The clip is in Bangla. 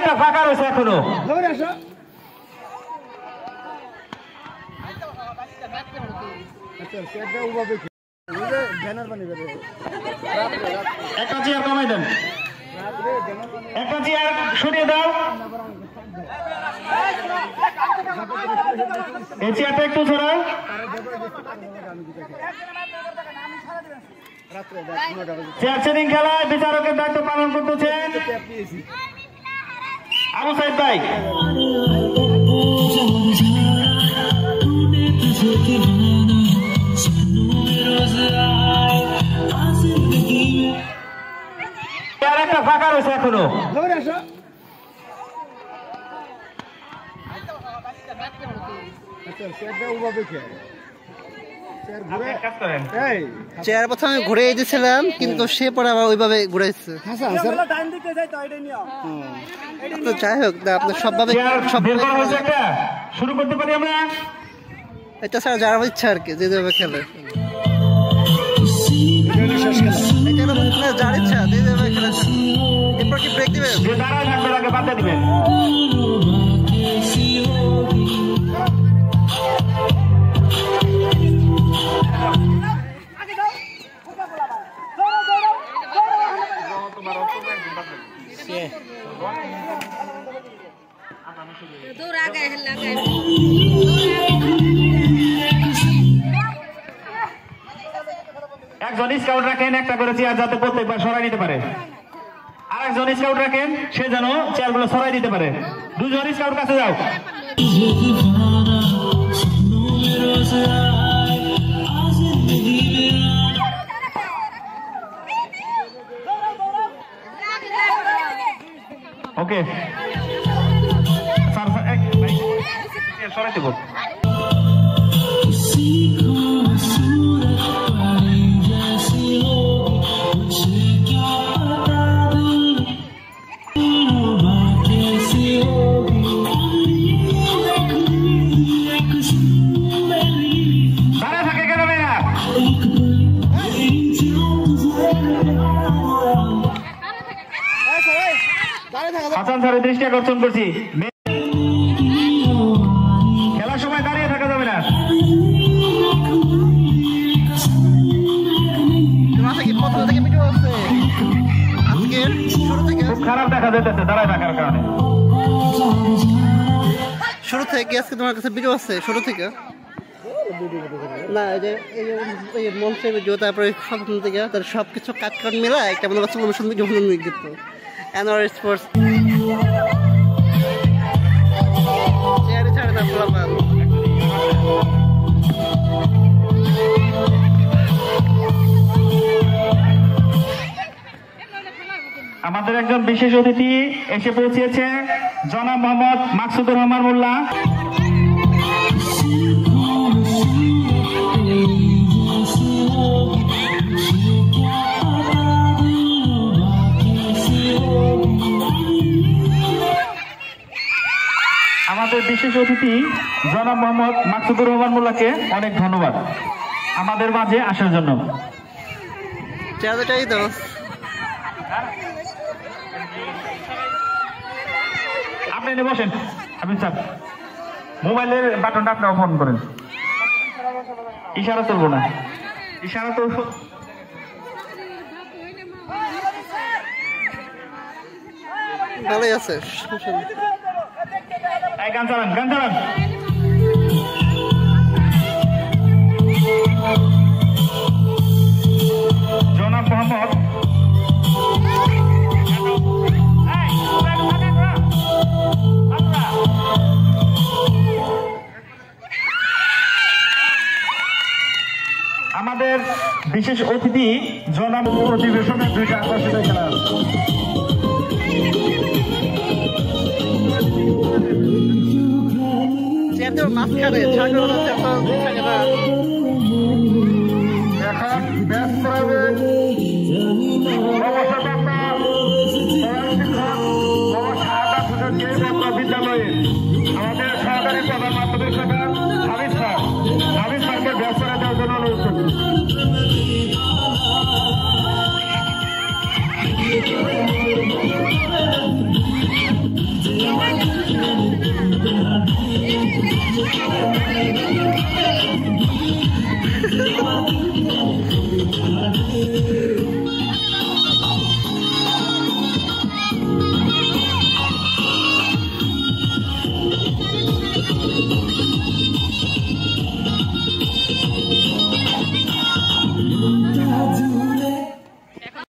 একটা ফাঁকা রয়েছে এখনো। একটা চেয়ার কমাই দেন, একটা চেয়ার সরিয়ে দাও, এই চেয়ারটা একটু ছড়াও। চেয়ার সেটিং খেলায় বিচারকের দায়িত্ব পালন করতেছেন আবু সাইদ ভাই। একটা ফাঁকা রয়েছে এখনো। চেয়ার প্রথমে ঘুরে দিয়েছিলাম কিন্তু সে পরে আবার ওইভাবে ঘুরেছে। তো যাই হোক আপনার সবভাবে শুরু করতে পারি আমরা। এটা ছাড়া যারা ইচ্ছা আর কি যেভাবে খেলে যার ইচ্ছা যেভাবে খেলে। এরপর কি ব্রেক দিবেন? দাঁড়ায় থাকবে তাকে বাদ দিবেন। একজন স্কাউট রাখেন একটা করে চেয়ার যাতে প্রত্যেকবার সরাই নিতে পারে। আর একজন স্কাউট রাখেন সে যেন চেয়ারগুলো সরাই দিতে পারে। দুজন স্কাউট কাছে যাও। ওকে স্যার সরাই দেব। হাসান স্যারের দৃষ্টি আকর্ষণ করছি, খেলার সময় দাঁড়িয়ে থাকা যাবে না। খুব খারাপ দেখা যেতেছে দাঁড়ায় থাকার কারণে। শুরু থেকে আজকে তোমার কাছে ভিডিও আছে শুরু থেকে না? এই মঞ্চের ভিডিও তারপরে সব থেকে তার সবকিছু কাজ কাজ মেলা একটা মনে করছে অনুষ্ঠান ভিডিও কিন্তু অ্যানুয়াল স্পোর্টস চেয়ারে ছাড়ে না ফলাফল। আমাদের একজন বিশেষ অতিথি এসে পৌঁছেছে, জনাব মোহাম্মদ মাকসুদুর রহমান মোল্লা। আমাদের বিশেষ অতিথি জনাব মোহাম্মদ মাকসুদুর রহমান মোল্লাকে অনেক ধন্যবাদ আমাদের মাঝে আসার জন্য। আপনি এনে বসেন। আপনি স্যার মোবাইলের বাটনটা আপনি অন করেন। ইশারা চলবো না, ইশারা তো ভালোই আছে। গান চালান, গান চালান। জনাব মোহাম্মদ আমাদের বিশেষ অতিথি জনাব অধিবেশনের 2টা আকর্ষণীয় খেলা মাঝখানে এখন ব্যাস করাবে বিদ্যালয়ে আমাদের সহকারী প্রধান মাধ্যমিক শাখা হাবিজ স্যার, হাবিজ স্যারকে ব্যাস করে দেওয়ার জন্য অনুরোধ করছি।